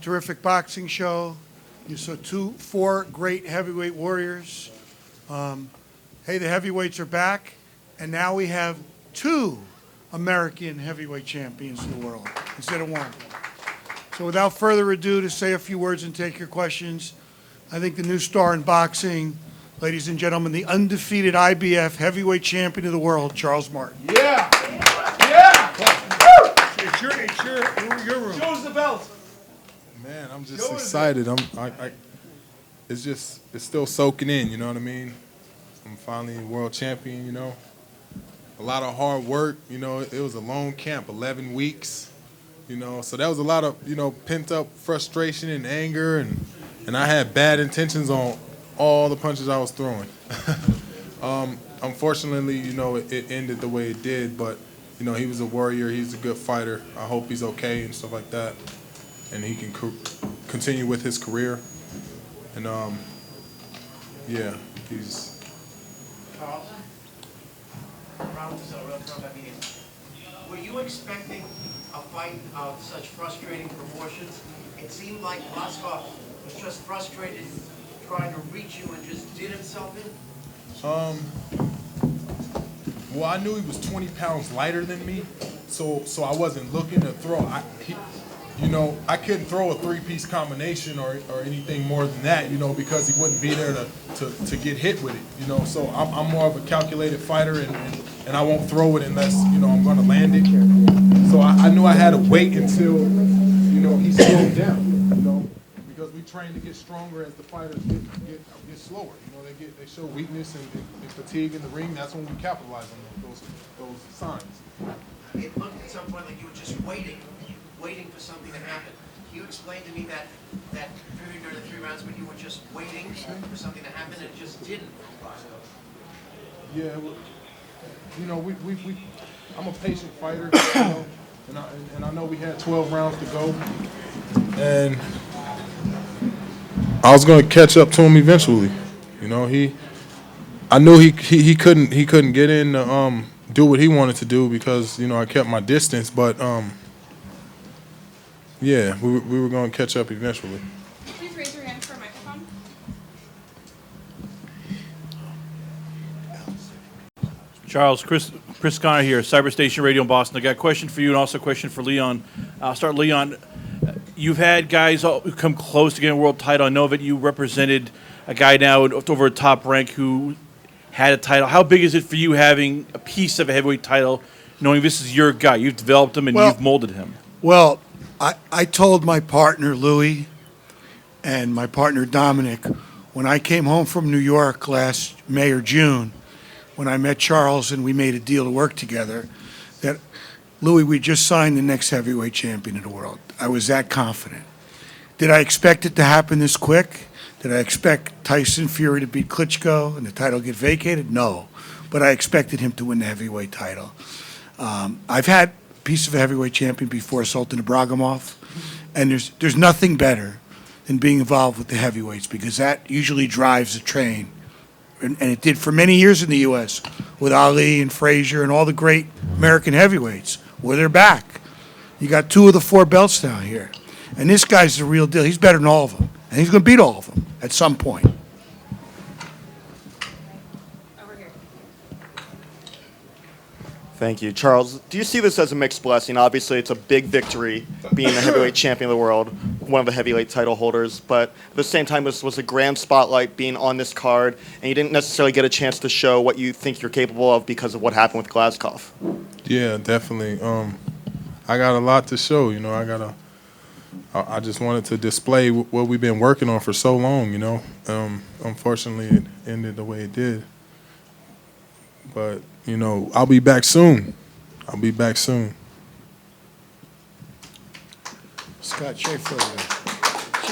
terrific boxing show. You saw four great heavyweight warriors. Hey, the heavyweights are back, and now we have two American heavyweight champions in the world instead of one. So without further ado, to say a few words and take your questions, I think the new star in boxing, ladies and gentlemen, the undefeated IBF heavyweight champion of the world, Charles Martin. Yeah! Yeah! It's your room. Show us the belt. Man, I'm just excited. It's still soaking in, you know what I mean? I'm finally world champion, you know. A lot of hard work, you know. It was a long camp, 11 weeks, you know. So that was a lot of, you know, pent up frustration and anger, and I had bad intentions on all the punches I was throwing. Unfortunately, you know, it ended the way it did, but, you know, he was a warrior. He's a good fighter. I hope he's okay and stuff like that, and he can continue with his career. And, yeah, he's... Were you expecting a fight of such frustrating proportions? It seemed like Laskov was just frustrated, trying to reach you and just did himself in. Well, I knew he was 20 pounds lighter than me, so I wasn't looking to throw. You know, I couldn't throw a three-piece combination or anything more than that, you know, because he wouldn't be there to get hit with it, you know. So I'm more of a calculated fighter, and I won't throw it unless, you know, I'm going to land it. So I knew I had to wait until, you know, he slowed down, you know, because we train to get stronger as the fighters get slower. You know, they show weakness and fatigue in the ring. That's when we capitalize on those signs. It looked at some point like you were just waiting for something to happen. Can you explain to me that period during the 3 rounds when you were just waiting for something to happen and it just didn't? Yeah, well, you know, I'm a patient fighter, you know, and I know we had 12 rounds to go, and I was going to catch up to him eventually. You know, I knew he couldn't get in to do what he wanted to do because, you know, I kept my distance, but yeah, we were going to catch up eventually. Please raise your hand for a microphone. Charles, Chris Connor here, Cyber Station Radio in Boston. I got a question for you and also a question for Leon. I'll start Leon. You've had guys who come close to getting a world title. I know that you represented a guy now over a top rank who had a title. How big is it for you having a piece of a heavyweight title, knowing this is your guy? You've developed him and you've molded him. Well, I told my partner Louis and my partner Dominic when I came home from New York last May or June, when I met Charles and we made a deal to work together, that Louis, we just signed the next heavyweight champion of the world. I was that confident. Did I expect it to happen this quick? Did I expect Tyson Fury to beat Klitschko and the title get vacated? No, but I expected him to win the heavyweight title. I've had a piece of a heavyweight champion before, Sultan Ibragimov, and there's nothing better than being involved with the heavyweights because that usually drives the train. And it did for many years in the U.S. with Ali and Frazier and all the great American heavyweights. Well, they're back. You got 2 of the 4 belts down here. And this guy's the real deal. He's better than all of them. And he's going to beat all of them at some point. Over here. Thank you. Charles, do you see this as a mixed blessing? Obviously, it's a big victory being the heavyweight champion of the world, one of the heavyweight title holders, but at the same time, this was a grand spotlight being on this card, and you didn't necessarily get a chance to show what you think you're capable of because of what happened with Glasgow. Yeah, definitely. I got a lot to show, you know. I just wanted to display what we've been working on for so long, you know. Unfortunately, it ended the way it did. But, you know, I'll be back soon. Scott Schaefer.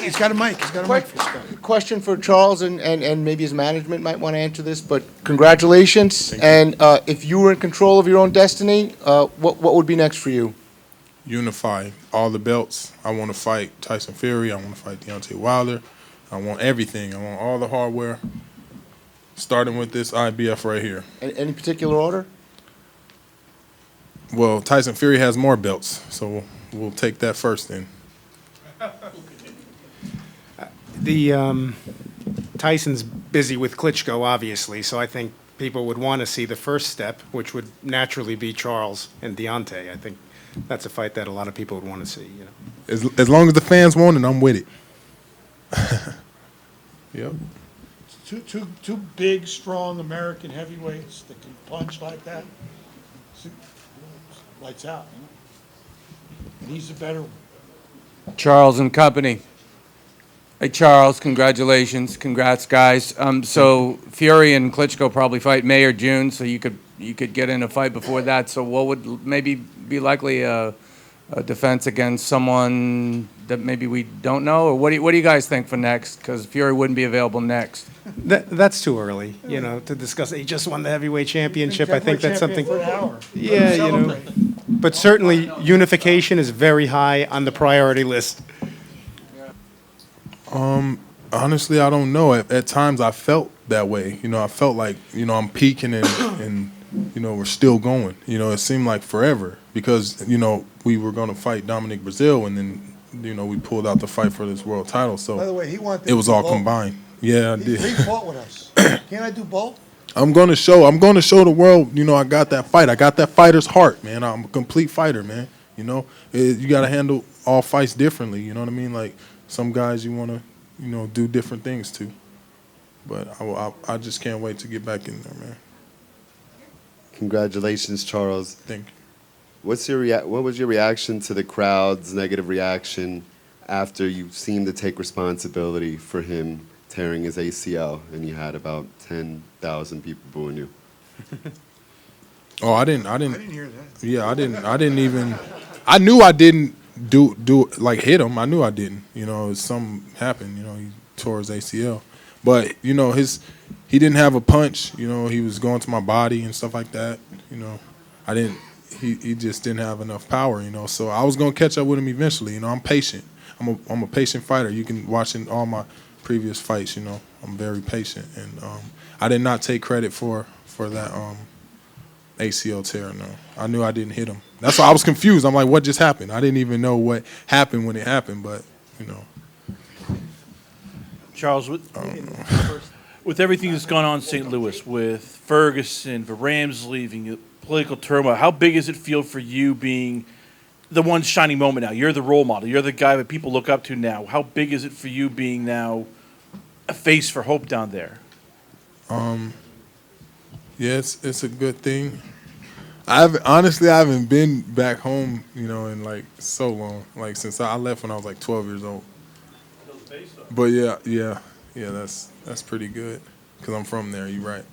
He's got a mic. He's got a mic for Scott. Question for Charles, and maybe his management might want to answer this, but congratulations. And if you were in control of your own destiny, what would be next for you? Unify all the belts. I want to fight Tyson Fury. I want to fight Deontay Wilder. I want everything. I want all the hardware, starting with this IBF right here. Any particular order? Well, Tyson Fury has more belts, so we'll take that first then. Tyson's busy with Klitschko, obviously, so I think people would want to see the first step, which would naturally be Charles and Deontay. I think that's a fight that a lot of people would want to see. You know, As long as the fans want it, I'm with it. Yep. Two big, strong American heavyweights that can punch like that. Lights out, you know? And he's the better one. Charles and company. Hey, Charles, congratulations. Congrats, guys. So Fury and Klitschko probably fight May or June, so you could get in a fight before that. So what would maybe be likely a defense against someone that maybe we don't know? Or what do you guys think for next? Because Fury wouldn't be available next. that's too early, you know, to discuss. He just won the heavyweight championship. I think that's something. For an hour. Yeah, you know. But certainly, unification is very high on the priority list. Honestly, I don't know. At times, I felt that way. You know, I felt like, you know, I'm peaking and you know, we're still going. You know, it seemed like forever because, you know, we were going to fight Dominic Brazil and then, you know, we pulled out the fight for this world title. So By the way, he wanted it was to do all both. combined. Yeah, I He did. fought with us. Can't I do both? I'm gonna show the world, you know, I got that fight. I got that fighter's heart, man. I'm a complete fighter, man. You know, you got to handle all fights differently. You know what I mean? Like some guys you want to, you know, do different things to. But I just can't wait to get back in there, man. Congratulations, Charles. Thank you. What was your reaction to the crowd's negative reaction after you seemed to take responsibility for him tearing his ACL and you had about 10,000 people booing you? Oh, I didn't hear that. Yeah, I didn't even. I knew I didn't do like hit him. I knew I didn't. You know, something happened. You know, he tore his ACL, but you know he didn't have a punch. You know, he was going to my body and stuff like that. You know, I didn't. He just didn't have enough power. You know, so I was gonna catch up with him eventually. You know, I'm patient. I'm a patient fighter. You can watch in all my previous fights. You know, I'm very patient, and I did not take credit for that ACL tear. No, I knew I didn't hit him. That's why I was confused. I'm like, what just happened? I didn't even know what happened when it happened. But you know, Charles, with everything that's gone on in St. Louis, with Ferguson, the Rams leaving, political turmoil, how big does it feel for you being the one shining moment now? You're the role model. You're the guy that people look up to now. How big is it for you being now a face for hope down there? yeah, it's a good thing. I haven't been back home, you know, in like so long. Like since I left when I was like 12 years old. But yeah, that's pretty good because I'm from there. You're right.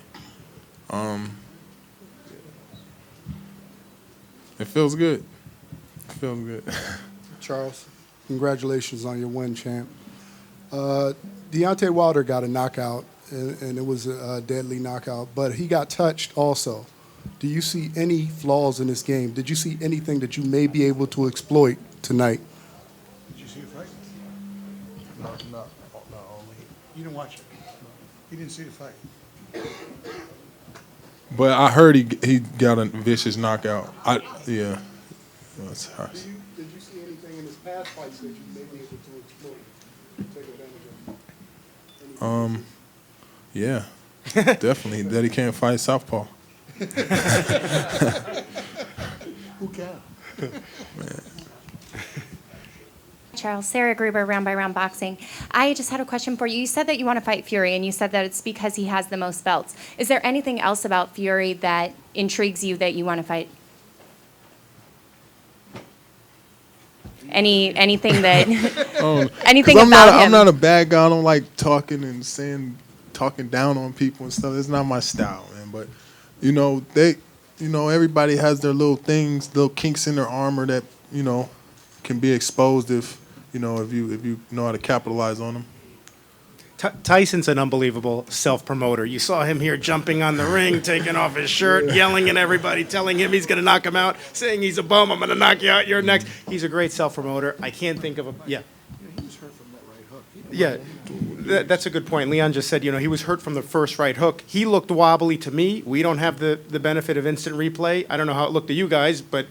It feels good. It feels good. Charles, congratulations on your win, champ. Deontay Wilder got a knockout, and it was a deadly knockout, but he got touched also. Do you see any flaws in this game? Did you see anything that you may be able to exploit tonight? Did you see the fight? No. You didn't watch it. You didn't see the fight. But I heard he got a vicious knockout. Yeah. That's harsh. Did you see anything in his past fights that you may be able to exploit? Take advantage of? Yeah. Definitely. That he can't fight southpaw. Who can? Charles, Sarah Gruber, Round by Round Boxing. I just had a question for you. You said that you want to fight Fury, and you said that it's because he has the most belts. Is there anything else about Fury that intrigues you that you want to fight? Anything that anything about him? I'm not a bad guy. I don't like talking down on people and stuff. It's not my style, man. But you know, everybody has their little things, little kinks in their armor that, you know, can be exposed if you know how to capitalize on them. Tyson's an unbelievable self-promoter. You saw him here jumping on the ring, taking off his shirt, yelling at everybody, telling him he's going to knock him out, saying he's a bum, I'm going to knock you out, you're next. He's a great self-promoter. I can't think of a... Yeah. He was hurt from that right hook. Yeah, that's a good point. Leon just said, you know, he was hurt from the first right hook. He looked wobbly to me. We don't have the benefit of instant replay. I don't know how it looked to you guys, but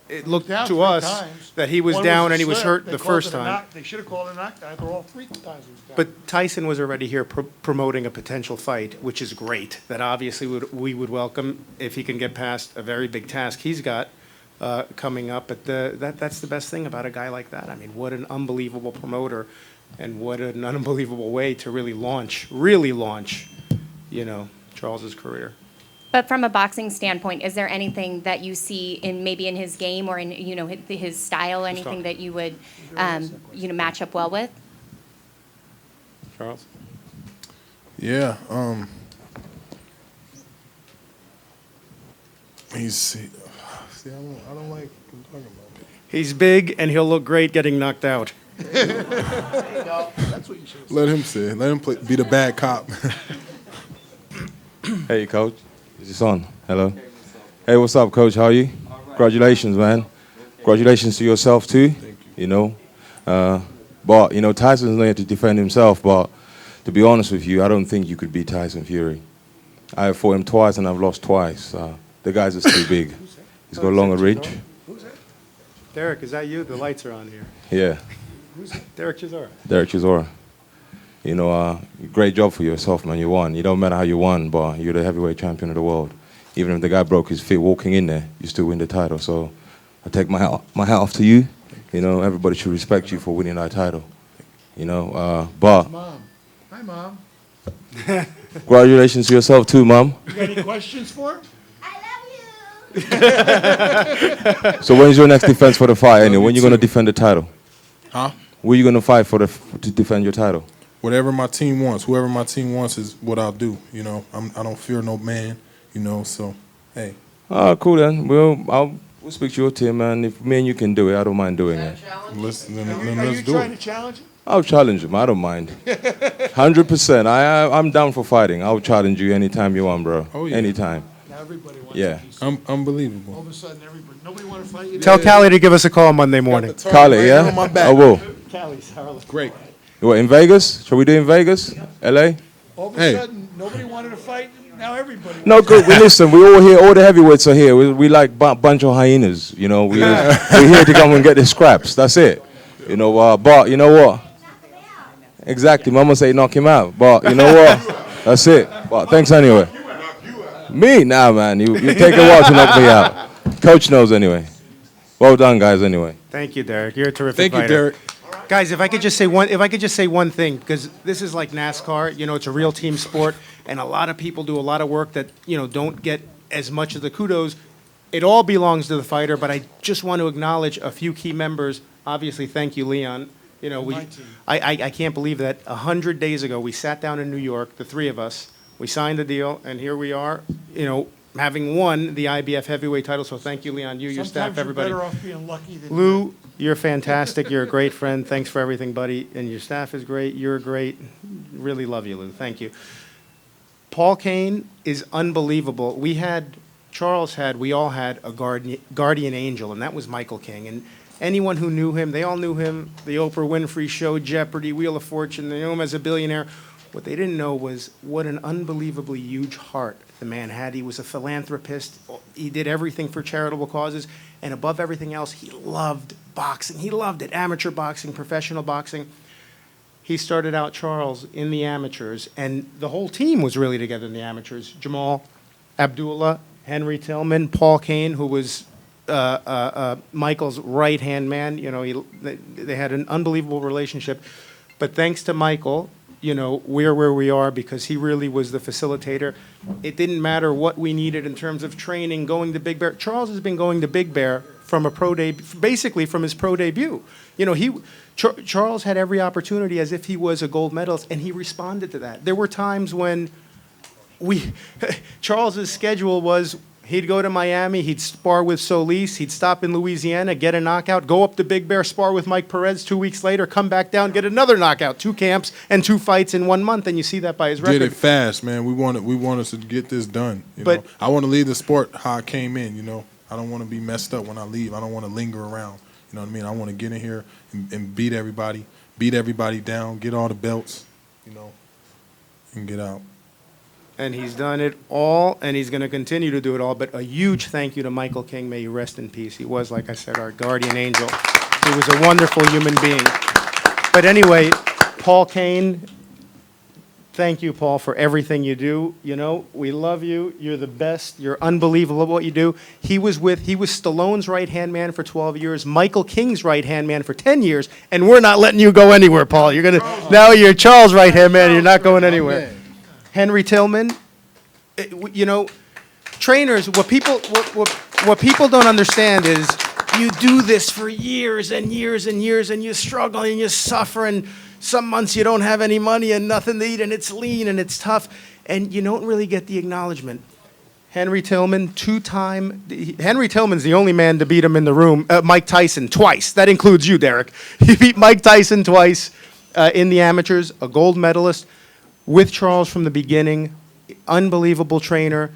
it looked Down to 3 us times. that he was One down a and he was slip. hurt They the called first it a time. knock- They should have called it a knockdown after all 3 times he was down. But Tyson was already here promoting a potential fight, which is great. That obviously we would welcome if he can get past a very big task he's got coming up. But that's the best thing about a guy like that. I mean, what an unbelievable promoter, and what an unbelievable way to really launch, Charles's career. But from a boxing standpoint, is there anything that you see in maybe in his game or in his style, anything that you would match up well with? Charles? Yeah. See, I don't like talking about it. He's big and he'll look great getting knocked out. That's what you should have said. Let him say. Let him be the bad cop. Hey, Coach. Is this on? Hello. Hey, what's up, Coach? How are you? Congratulations, man. Congratulations to yourself too. Thank you. But Tyson's not here to defend himself. But to be honest with you, I don't think you could beat Tyson Fury. I have fought him twice and I've lost twice. The guy's just too big. He's got a longer reach. Derek, is that you? The lights are on here. Yeah. Who's Derek Chisora? Derek Chisora. Great job for yourself, man. You won. It don't matter how you won, but you're the heavyweight champion of the world. Even if the guy broke his feet walking in there, you still win the title. So I take my hat off to you. Everybody should respect you for winning that title. But Mom. Hi, Mom. congratulations to yourself too, Mom. You got any questions for her? So when's your next defense for the fight anyway? When you going to defend the title? Huh? Where you going to fight to defend your title? Whatever my team wants. Whoever my team wants is what I'll do. I don't fear no man. So hey. Cool then. We'll speak to your team, man. If me and you can do it, I don't mind doing it. Then Are let's you do trying it. to challenge him? I'll challenge him. I don't mind. 100%. I'm down for fighting. I'll challenge you anytime you want, bro. Oh, yeah. Anytime. Now everybody wants Yeah. Unbelievable. All of a sudden, nobody want to fight you. Tell Callie to give us a call Monday morning. Call it, yeah? on my back. I will. Callie's Harlem. Great. What, in Vegas? Shall we do in Vegas? LA? All of a Hey. sudden, nobody wanted to fight. Now everybody. No, good. We listen. We all here. All the heavyweights are here. We like bunch of hyenas. We're here to come and get the scraps. That's it. But you know what? Exactly. Mama say knock him out. But you know what? That's it. But thanks anyway. Me? Nah, man. You take a while to knock me out. Coach knows anyway. Well done, guys. Anyway. Thank you, Derek. You're a terrific Thank you, fighter. Derek. Guys, if I could just say one thing, because this is like NASCAR, it's a real team sport, and a lot of people do a lot of work that, don't get as much of the kudos. It all belongs to the fighter, but I just want to acknowledge a few key members. Obviously, thank you, Leon. I can't believe that 100 days ago, we sat down in New York, the three of us, we signed the deal, and here we are, having won the IBF heavyweight title. So thank you, Leon, your staff, everybody. You're better off being lucky than Lou, you're fantastic. You're a great friend. Thanks for everything, buddy. And your staff is great. You're great. Really love you, Lou. Thank you. Paul Kane is unbelievable. We all had a guardian angel, and that was Michael King. And anyone who knew him, they all knew him. The Oprah Winfrey Show, Jeopardy, Wheel of Fortune, they knew him as a billionaire. What they didn't know was what an unbelievably huge heart the man had. He was a philanthropist. He did everything for charitable causes. And above everything else, he loved boxing. He loved it, amateur boxing, professional boxing. He started out, Charles, in the amateurs, and the whole team was really together in the amateurs. Jamal, Abdullah, Henry Tillman, Paul Kane, who was Michael's right-hand man. They had an unbelievable relationship. But thanks to Michael, we're where we are because he really was the facilitator. It didn't matter what we needed in terms of training, going to Big Bear. Charles has been going to Big Bear from basically from his pro debut. Charles had every opportunity as if he was a gold medalist, and he responded to that. There were times when Charles's schedule was he'd go to Miami, he'd spar with Solis, he'd stop in Louisiana, get a knockout, go up to Big Bear, spar with Mike Perez 2 weeks later, come back down, get another knockout. 2 camps and 2 fights in 1 month, and you see that by his record. Did it fast, man. We wanted to get this done. But I want to leave the sport how I came in. I don't want to be messed up when I leave. I don't want to linger around. You know what I mean? I want to get in here and beat everybody down, get all the belts, and get out. and he's done it all, and he's going to continue to do it all. But a huge thank you to Michael King. May you rest in peace. He was, like I said, our guardian angel. He was a wonderful human being. But anyway, Paul Kane, thank you, Paul, for everything you do. You know, we love you. You're the best. You're unbelievable at what you do. He was Stallone's right-hand man for 12 years, Michael King's right-hand man for 10 years, and we're not letting you go anywhere, Paul. Now you're Charles' right-hand man, and you're not going anywhere. Henry Tillman, you know, trainers, what people don't understand is you do this for years and years and years, and you struggle and you suffer, and some months you don't have any money and nothing to eat, and it's lean and it's tough, and you don't really get the acknowledgement. Henry Tillman, Henry Tillman's the only man to beat him in the room. Mike Tyson twice. That includes you, Derek. He beat Mike Tyson twice in the amateurs, a gold medalist, with Charles from the beginning. Unbelievable trainer.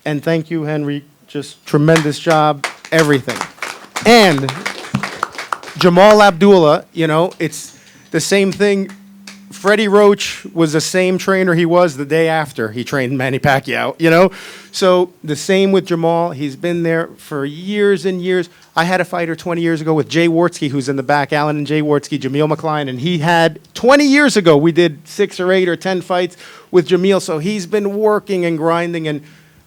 And thank you, Henry. Just tremendous job, everything. And Jamal Abdullah, you know, it's the same thing. Freddie Roach was the same trainer he was the day after he trained Manny Pacquiao, you know? So the same with Jamal. He's been there for years and years. I had a fighter 20 years ago with Jay Wartsky, who's in the back, Alan and Jay Wartsky, Jameel McCline, and he had, 20 years ago, we did 6 or 8 or 10 fights with Jameel, so he's been working and grinding, and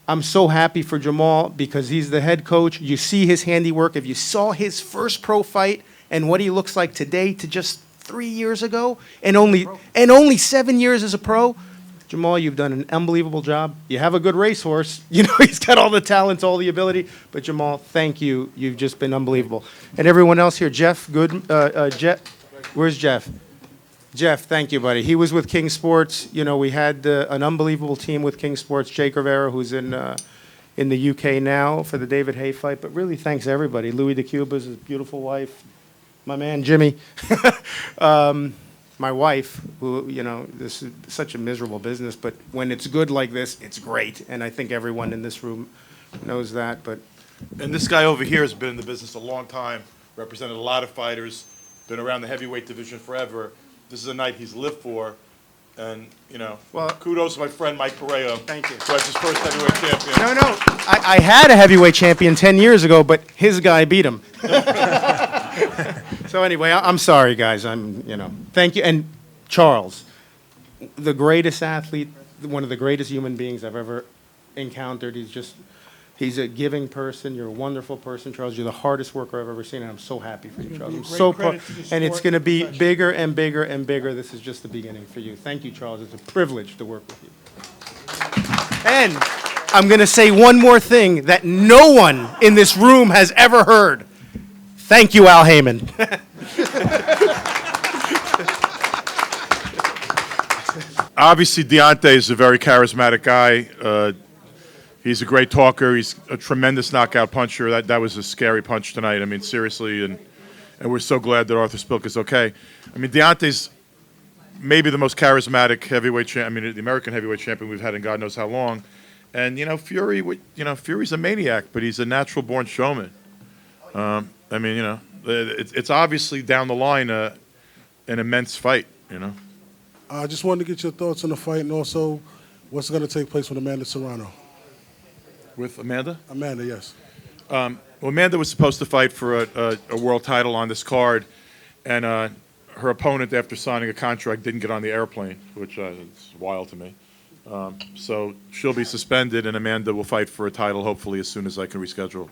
I'm so happy for Jamal because he's the head coach. You see his handiwork. If you saw his first pro fight and what he looks like today to just 3 years ago, and only 7 years as a pro, Jamal, you've done an unbelievable job. You have a good racehorse. You know, he's got all the talents, all the ability. But Jamal, thank you. You've just been unbelievable. And everyone else here, Jeff, Jeff, where's Jeff? Jeff, thank you, buddy. He was with King Sports. You know, we had an unbelievable team with King Sports. Jake Rivera, who's in the UK now for the David Hay fight. But really, thanks everybody. Louis DeCuba's his beautiful wife. My man, Jimmy. My wife, who, you know, this is such a miserable business, but when it's good like this, it's great. And I think everyone in this room knows that. But And this guy over here has been in the business a long time, represented a lot of fighters, been around the heavyweight division forever. This is a night he's lived for. And, you know, well, kudos to my friend Mike Correa. Thank you. Who was his first heavyweight champion. No, I had a heavyweight champion 10 years ago, but his guy beat him. So anyway, I'm sorry, guys. Thank you. And Charles, the greatest athlete, one of the greatest human beings I've ever encountered. He's a giving person. You're a wonderful person, Charles. You're the hardest worker I've ever seen, and I'm so happy for you, Charles. I'm so proud. And it's going to be bigger and bigger and bigger. This is just the beginning for you. Thank you, Charles. It's a privilege to work with you. And I'm going to say one more thing that no one in this room has ever heard. Thank you, Al Heyman. Obviously, Deontay is a very charismatic guy. He's a great talker. He's a tremendous knockout puncher. That was a scary punch tonight. I mean, seriously, and we're so glad that Artur Szpilka's okay. I mean, Deontay's maybe the most charismatic heavyweight champion. I mean, the American heavyweight champion we've had in God knows how long. And you know, Fury's a maniac, but he's a natural-born showman. I mean, you know, it's obviously down the line an immense fight. You know. I just wanted to get your thoughts on the fight and also what's going to take place with Amanda Serrano. With Amanda? Amanda, yes. Well, Amanda was supposed to fight for a world title on this card, and her opponent, after signing a contract, didn't get on the airplane, which is wild to me. So she'll be suspended, and Amanda will fight for a title hopefully as soon as I can reschedule.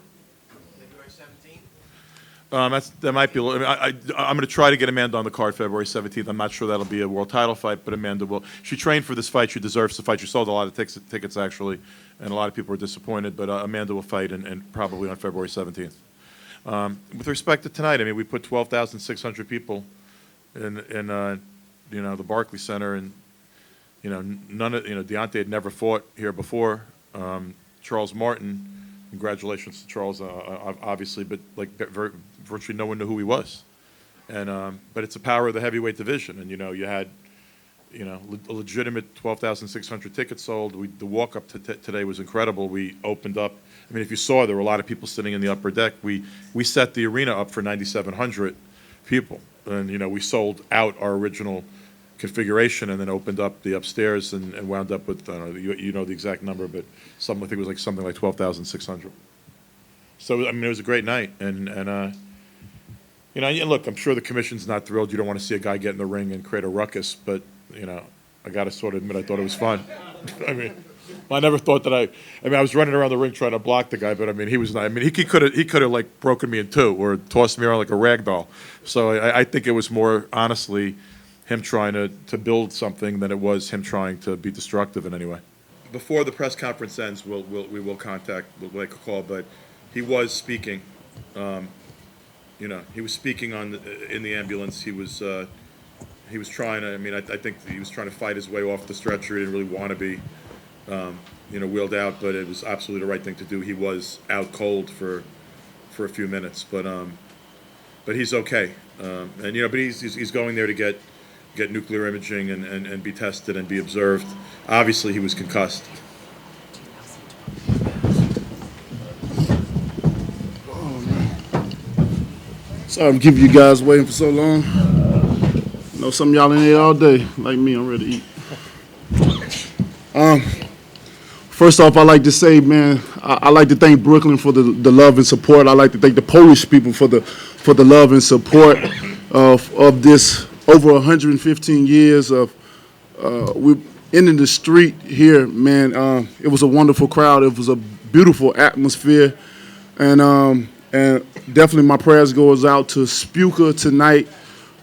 That might be. I'm going to try to get Amanda on the card February 17th. I'm not sure that'll be a world title fight, but Amanda will. She trained for this fight. She deserves to fight. She sold a lot of tickets actually, and a lot of people were disappointed. But Amanda will fight, and probably on February 17th. With respect to tonight, I mean, we put 12,600 people in the Barclays Center, and Deontay had never fought here before. Charles Martin. Congratulations to Charles, obviously, but virtually no one knew who he was. And but it's the power of the heavyweight division, and you had a legitimate 12,600 tickets sold. The walk up to today was incredible. We opened up. I mean, if you saw, there were a lot of people sitting in the upper deck. We set the arena up for 9,700 people, and we sold out our original configuration, and then opened up the upstairs and wound up with, I don't know, you know the exact number, but I think it was like something like 12,600. So, I mean, it was a great night, and you know, look, I'm sure the commission's not thrilled. You don't want to see a guy get in the ring and create a ruckus, but, you know, I got to sort of admit I thought it was fun. I mean, I never thought that I was running around the ring trying to block the guy, but I mean, he was not. I mean, he could have like broken me in two or tossed me around like a rag doll. So I think it was more honestly him trying to build something than it was him trying to be destructive in any way. Before the press conference ends, we will contact, we'll make a call, but he was speaking. You know, he was speaking in the ambulance. He was trying to. I mean, I think he was trying to fight his way off the stretcher. He didn't really want to be, you know, wheeled out, but it was absolutely the right thing to do. He was out cold for a few minutes, but he's okay. And you know, but he's going there to get nuclear imaging and be tested and be observed. Obviously, he was concussed. Sorry I'm keeping you guys waiting for so long. I know some of y'all in here all day. Like me, I'm ready to eat. First off, I'd like to say, man, I like to thank Brooklyn for the love and support. I like to thank the Polish people for the love and support of this over 115 years of we in the street here, man. It was a wonderful crowd. It was a beautiful atmosphere, and definitely my prayers goes out to Szpilka tonight,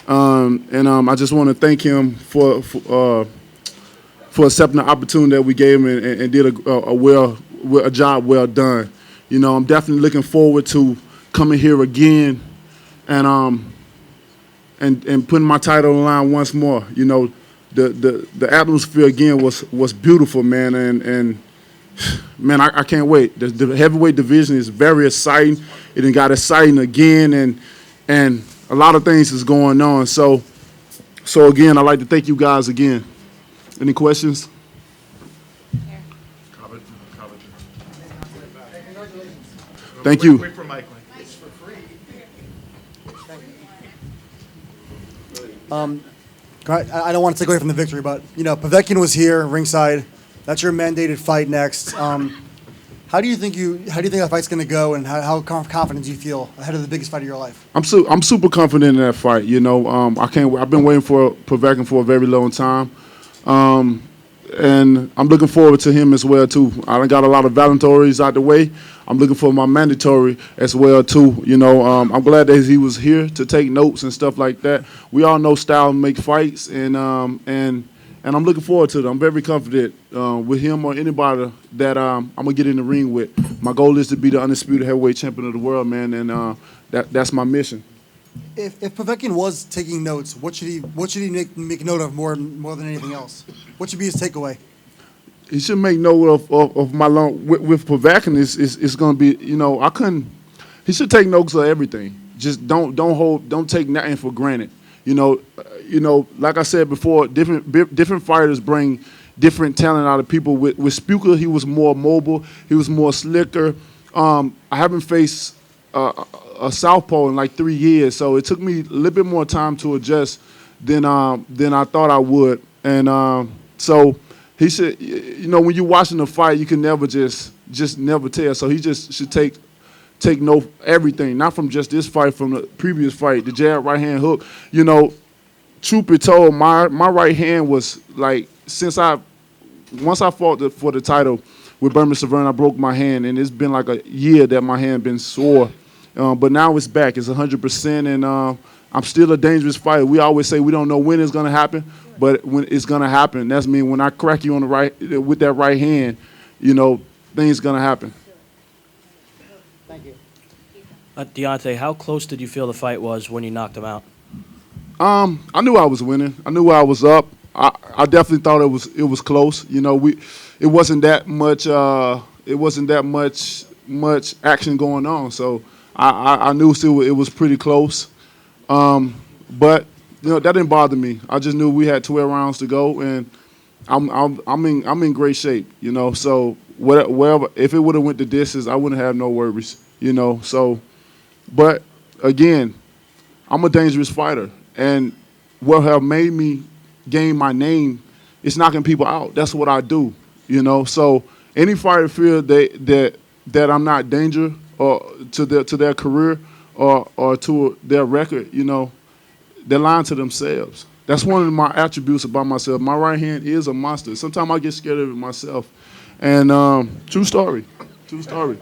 and I just want to thank him for accepting the opportunity that we gave him and did a job well done. You know, I'm definitely looking forward to coming here again and putting my title on the line once more. You know, the atmosphere again was beautiful, man, and man, I can't wait. The heavyweight division is very exciting. It done got exciting again, and a lot of things is going on. So again, I'd like to thank you guys again. Any questions? Thank you. Wait for Mike. I don't want to take away from the victory, but you know, Povetkin was here ringside. That's your mandated fight next. How do you think that fight's going to go, and how confident do you feel ahead of the biggest fight of your life? I'm super confident in that fight. You know, I've been waiting for Povetkin for a very long time, and I'm looking forward to him as well too. I done got a lot of voluntaries out the way. I'm looking for my mandatory as well too. You know, I'm glad that he was here to take notes and stuff like that. We all know style make fights, and I'm looking forward to it. I'm very confident with him or anybody that I'm gonna get in the ring with. My goal is to be the undisputed heavyweight champion of the world, man, and that's my mission. If Povetkin was taking notes, what should he make note of more than anything else? What should be his takeaway? He should make note of my long with Povetkin. It's gonna be, you know, he should take notes of everything. Just don't take nothing for granted. You know, like I said before, different fighters bring different talent out of people. With Szpilka, he was more mobile. He was more slicker. I haven't faced a southpaw in like 3 years, so it took me a little bit more time to adjust than I thought I would. And so he should, you know, when you're watching the fight, you can never just never tell. So he just should take note everything, not from just this fight, from the previous fight, the jab, right hand hook. You know, truth be told, my right hand was like, once I fought for the title with Berman Severn, I broke my hand, and it's been like a year that my hand been sore. But now it's back. It's 100%, and I'm still a dangerous fighter. We always say we don't know when it's gonna happen, but when it's gonna happen, that's mean when I crack you on the right with that right hand, you know, things gonna happen. Deontay, how close did you feel the fight was when you knocked him out? I knew I was winning. I knew I was up. I definitely thought it was close. You know, it wasn't that much action going on. So I knew still it was pretty close. But you know, that didn't bother me. I just knew we had 12 rounds to go, and I'm in great shape. You know, so wherever, if it would have went the distance, I wouldn't have no worries. You know, so. But again, I'm a dangerous fighter, and what have made me gain my name is knocking people out. That's what I do, you know. So any fighter feel that I'm not danger or to their career or to their record, you know, they're lying to themselves. That's one of my attributes about myself. My right hand is a monster. Sometimes I get scared of it myself. And true story. And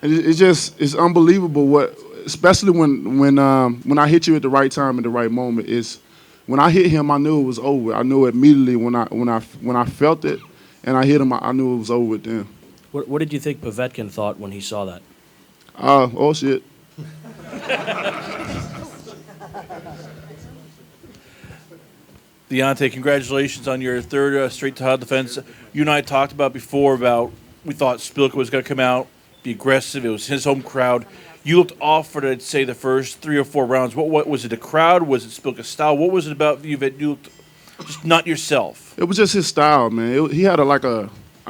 it's unbelievable what, especially when I hit you at the right time at the right moment. Is when I hit him, I knew it was over. I knew immediately when I felt it, and I hit him, I knew it was over with them. What did you think Povetkin thought when he saw that? Oh shit. Deontay, congratulations on your third straight title defense. You and I talked about before about we thought Szpilka was going to come out, be aggressive. It was his home crowd. You looked off for, I'd say, the first 3 or 4 rounds. What was it? The crowd? Was it Szpilka's style? What was it about you that you looked just not yourself? It was just his style, man. He had I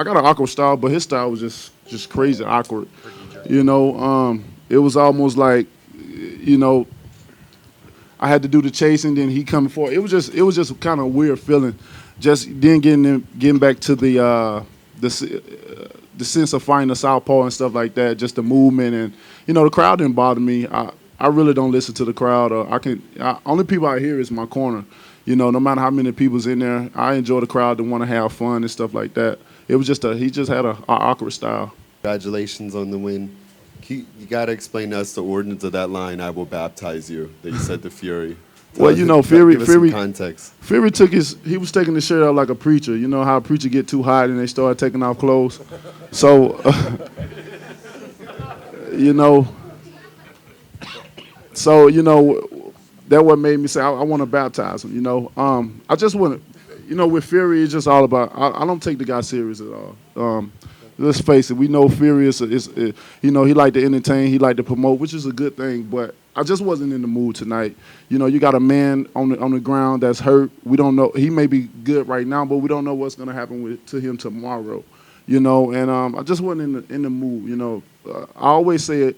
got an awkward style, but his style was just crazy awkward. You know, it was almost like, you know, I had to do the chasing, then he coming forward. It was just kind of a weird feeling. Just then getting back to the sense of finding a southpaw and stuff like that. Just the movement and, you know, the crowd didn't bother me. I really don't listen to the crowd. Only people I hear is my corner. You know, no matter how many people's in there, I enjoy the crowd and want to have fun and stuff like that. It was just he just had an awkward style. Congratulations on the win. You got to explain to us the ordinance of that line, "I will baptize you," that you said to Fury. Well, you know, Fury give us some context. Fury he was taking the shirt out like a preacher. You know how a preacher get too hot and they start taking off clothes? So, you know, that what made me say, I want to baptize him, you know. I just want to, you know, with Fury, it's just all about, I don't take the guy serious at all. Let's face it, we know Fury is you know, he like to entertain, he like to promote, which is a good thing, but I just wasn't in the mood tonight. You know, you got a man on the ground that's hurt. We don't know, he may be good right now, but we don't know what's going to happen to him tomorrow, you know, and I just wasn't in the mood, you know. I always say it,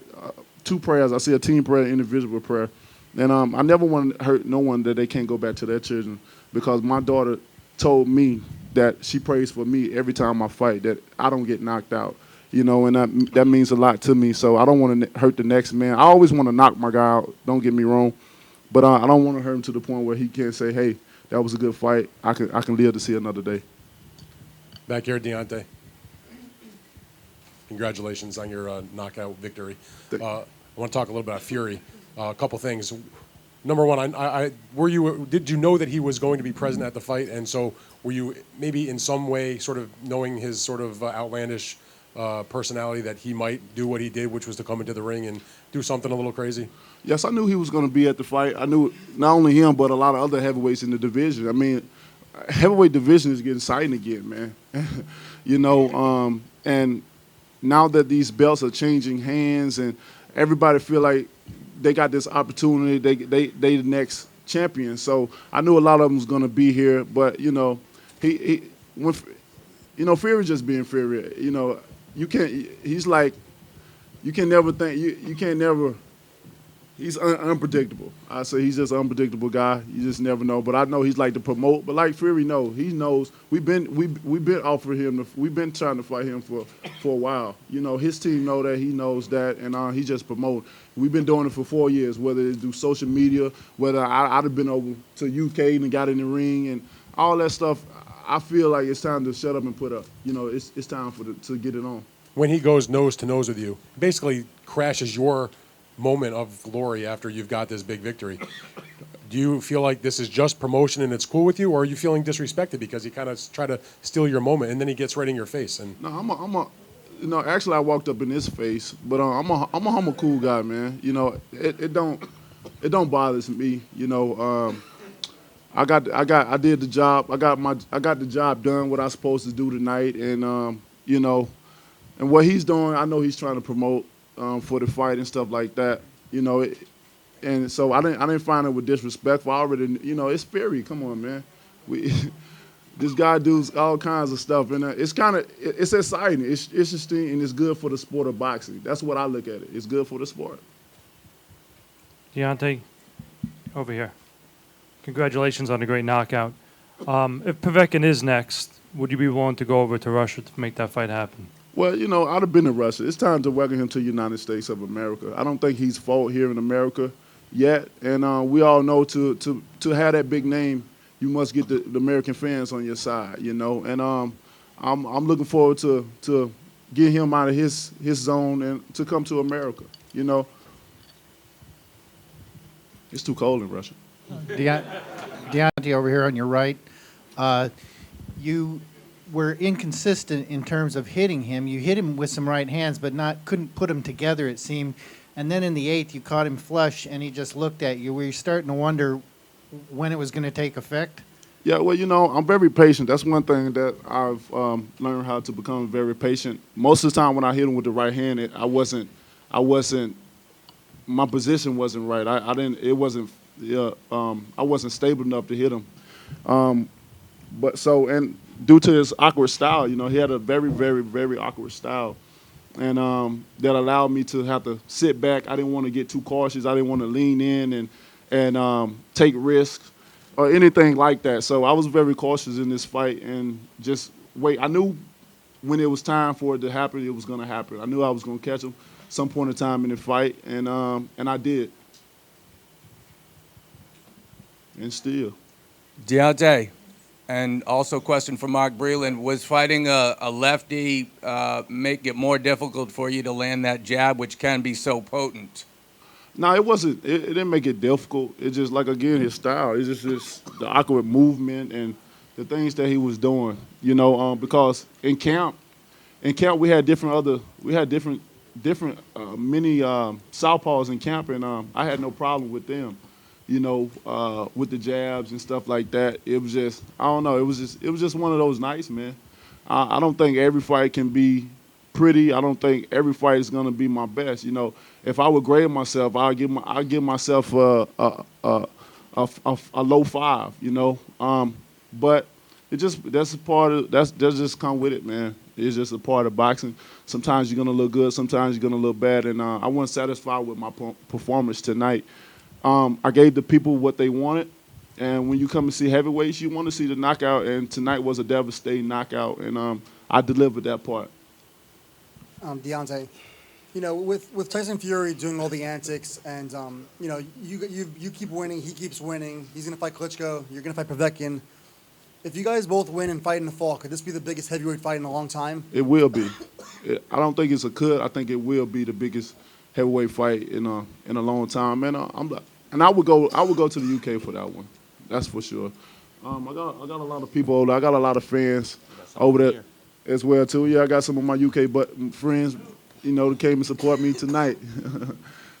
2 prayers. I say a team prayer, individual prayer. And I never want to hurt no one that they can't go back to their children, because my daughter told me that she prays for me every time I fight, that I don't get knocked out, you know, and that means a lot to me. So I don't want to hurt the next man. I always want to knock my guy out, don't get me wrong, but I don't want to hurt him to the point where he can't say, hey, that was a good fight. I can live to see another day. Back here, Deontay. Congratulations on your knockout victory. I want to talk a little bit about Fury. A couple things. Number one, did you know that he was going to be present at the fight? And so were you maybe in some way sort of knowing his sort of outlandish personality that he might do what he did, which was to come into the ring and do something a little crazy? Yes, I knew he was going to be at the fight. I knew not only him, but a lot of other heavyweights in the division. I mean, heavyweight division is getting exciting again, man. You know, and now that these belts are changing hands and everybody feel like they got this opportunity, they the next champion. So I knew a lot of them was going to be here, but you know, Fury just being Fury. You know, you can't. He's like, you can never think. You can't never. He's unpredictable. I say he's just an unpredictable guy. You just never know. But I know he's like to promote. But like Fury, he knows. We've been offering him. We've been trying to fight him for a while. You know, his team know that. He knows that, and he just promote. We've been doing it for 4 years. Whether it's through social media, whether I'd have been over to UK and got in the ring and all that stuff. I feel like it's time to shut up and put up. You know, it's time to get it on. When he goes nose to nose with you, basically crashes your moment of glory after you've got this big victory. Do you feel like this is just promotion and it's cool with you, or are you feeling disrespected because he kind of try to steal your moment and then he gets right in your face? And no, you know, actually I walked up in his face, but I'm a cool guy, man. You know, it don't bother me. You know, I did the job. I got the job done. What I was supposed to do tonight, and you know, and what he's doing, I know he's trying to promote for the fight and stuff like that. You know, and so I didn't find it with disrespectful. I already, you know, it's Fury. Come on, man. This guy does all kinds of stuff, and it's exciting. It's interesting, and it's good for the sport of boxing. That's what I look at it. It's good for the sport. Deontay, over here. Congratulations on a great knockout. If Povetkin is next, would you be willing to go over to Russia to make that fight happen? Well, you know, I'd have been to Russia. It's time to welcome him to the United States of America. I don't think he's fought here in America yet, and we all know to have that big name, you must get the American fans on your side, you know. And I'm looking forward to get him out of his zone and to come to America, you know. It's too cold in Russia. Deontay over here on your right. You were inconsistent in terms of hitting him. You hit him with some right hands, but couldn't put them together, it seemed. And then in the 8th, you caught him flush, and he just looked at you. Were you starting to wonder when it was going to take effect? Yeah, well, you know, I'm very patient. That's one thing that I've learned how to become very patient. Most of the time when I hit him with the right hand, I wasn't. My position wasn't right. I wasn't stable enough to hit him. And due to his awkward style, you know, he had a very, very, very awkward style, and that allowed me to have to sit back. I didn't want to get too cautious. I didn't want to lean in and take risks or anything like that. So I was very cautious in this fight and just wait. I knew when it was time for it to happen, it was going to happen. I knew I was going to catch him some point in time in the fight, and I did. And still. Deontay, and also question for Mark Breland, was fighting a lefty make it more difficult for you to land that jab, which can be so potent? No, it wasn't. It didn't make it difficult. It's just like, again, his style. It's just the awkward movement and the things that he was doing. You know, because in camp we had different many southpaws in camp, and I had no problem with them. You know, with the jabs and stuff like that. It was just, I don't know. It was just one of those nights, man. I don't think every fight can be pretty. I don't think every fight is gonna be my best. You know, if I would grade myself, I'll give myself a low 5. You know, but that's just come with it, man. It's just a part of boxing. Sometimes you're gonna look good, sometimes you're gonna look bad, and I wasn't satisfied with my performance tonight. I gave the people what they wanted, and when you come and see heavyweights, you want to see the knockout, and tonight was a devastating knockout, and I delivered that part. Deontay, you know, with Tyson Fury doing all the antics, and you know, you keep winning, he keeps winning. He's gonna fight Klitschko, you're gonna fight Povetkin. If you guys both win and fight in the fall, could this be the biggest heavyweight fight in a long time? It will be. I don't think it's a could. I think it will be the biggest heavyweight fight in a long time, and I would go to the UK for that one. That's for sure. I got a lot of people over there. I got a lot of fans over there as well too. Yeah, I got some of my UK friends, you know, that came and support me tonight.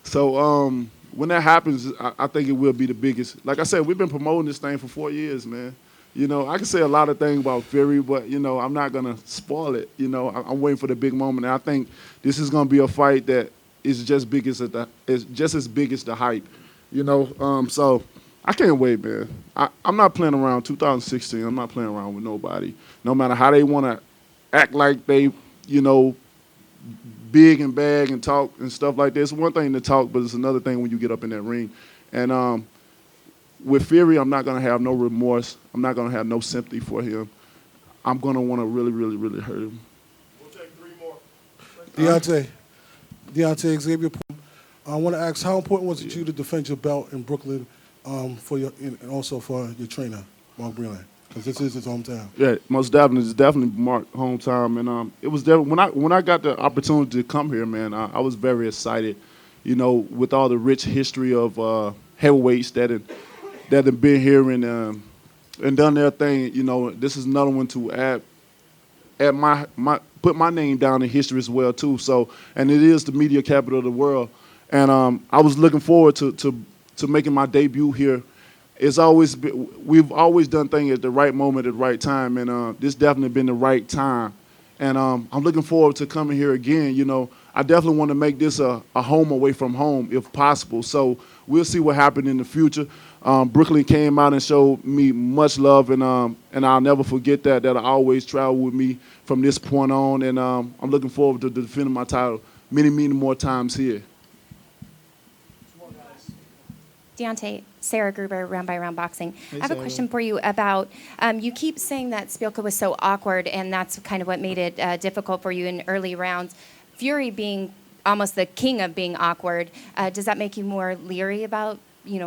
So when that happens, I think it will be the biggest. Like I said, we've been promoting this thing for 4 years, man. You know, I can say a lot of things about Fury, but, you know, I'm not going to spoil it. You know, I'm waiting for the big moment. And I think this is going to be a fight that is just as big as the hype. You know, so I can't wait, man. I'm not playing around. 2016, I'm not playing around with nobody. No matter how they want to act like they, you know, big and bag and talk and stuff like this. It's one thing to talk, but it's another thing when you get up in that ring. And with Fury, I'm not going to have no remorse. I'm not going to have no sympathy for him. I'm going to want to really, really, really hurt him. We'll take 3 more. Deontay, Xavier, I want to ask, how important was it to you to defend your belt in Brooklyn and also for your trainer, Mark Breland? Because this is his hometown. Yeah, most definitely. It's definitely Mark's hometown. And it was when I got the opportunity to come here, man, I was very excited, you know, with all the rich history of heavyweights that have been here and done their thing. You know, this is another one to add put my name down in history as well too. So, and it is the media capital of the world. And I was looking forward to making my debut here. We've always done things at the right moment, at the right time, and this definitely been the right time. And I'm looking forward to coming here again. You know, I definitely want to make this a home away from home if possible. So we'll see what happens in the future. Brooklyn came out and showed me much love, and I'll never forget that I always travel with me from this point on. And I'm looking forward to defending my title many, many more times here. Deontay, Sarah Gruber, Round by Round Boxing. Hey, I have a Sarah. question for you about, you keep saying that Szpilka was so awkward, and that's kind of what made it difficult for you in early rounds. Fury being almost the king of being awkward, does that make you more leery about,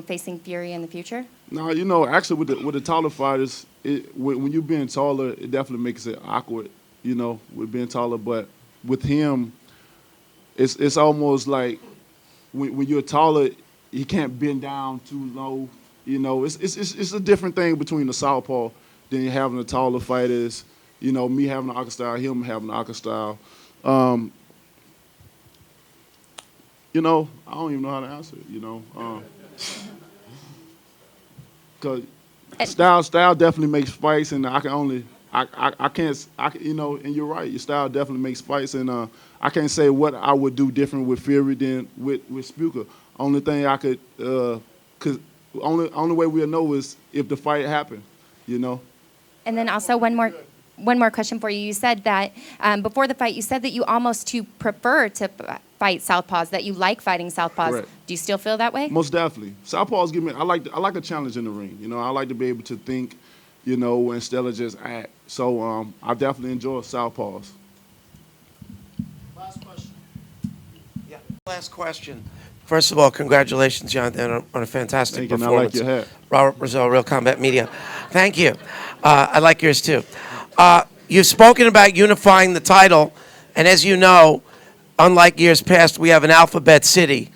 facing Fury in the future? No, actually with the taller fighters, when you're being taller, it definitely makes it awkward, with being taller. But with him, it's almost like when you're taller, he can't bend down too low. It's a different thing between the southpaw than you having the taller fighters. Me having the Aka style, him having the Aka style. I don't even know how to answer it. Because style definitely makes fights, and I can't, and you're right, your style definitely makes fights, and I can't say what I would do different with Fury than with Szpilka. Only thing I could, because only way we'll know is if the fight happened, And then also one more question for you. You said that before the fight, you said that you almost prefer to fight southpaws, that you like fighting southpaws. Correct. Do you still feel that way? Most definitely. Southpaws give me. I like a challenge in the ring. I like to be able to think, instead of just act. So I definitely enjoy southpaws. Last question. First of all, congratulations, Jonathan, on a fantastic Thank you, and I performance. like your hat. Robert Brazil, Real Combat Media. Thank you. I like yours too. You've spoken about unifying the title, and as you know, unlike years past, we have an alphabet city.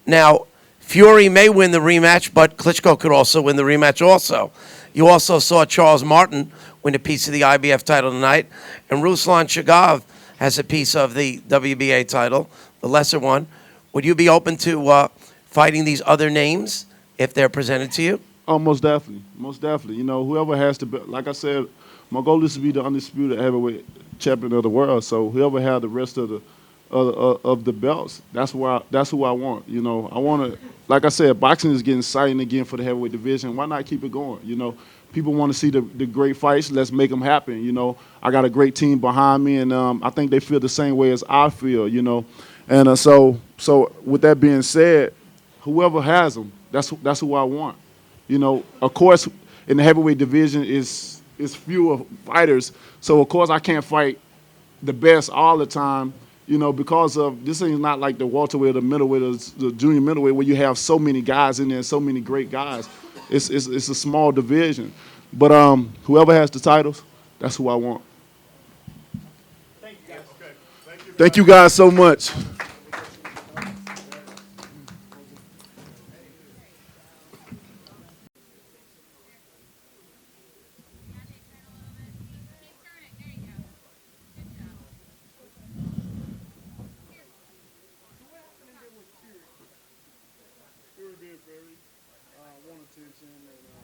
Now, Fury may win the rematch, but Klitschko could also win the rematch also. You also saw Charles Martin win a piece of the IBF title tonight, and Ruslan Shagov has a piece of the WBA title, the lesser one. Would you be open to fighting these other names if they're presented to you? Oh, most definitely. Most definitely. Whoever has to be, like I said, my goal is to be the undisputed heavyweight champion of the world. So whoever has the rest of the belts, that's who I want. I want to, like I said, boxing is getting exciting again for the heavyweight division. Why not keep it going? People want to see the great fights. Let's make them happen. I got a great team behind me, and I think they feel the same way as I feel. And so with that being said, whoever has them, that's who I want. Of course, in the heavyweight division is fewer fighters, so of course I can't fight the best all the time. Because of this thing is not like the welterweight or the middleweight or the junior middleweight where you have so many guys in there, so many great guys. It's a small division, but whoever has the titles, that's who I want. Thank you guys so much. Fury being very, want attention and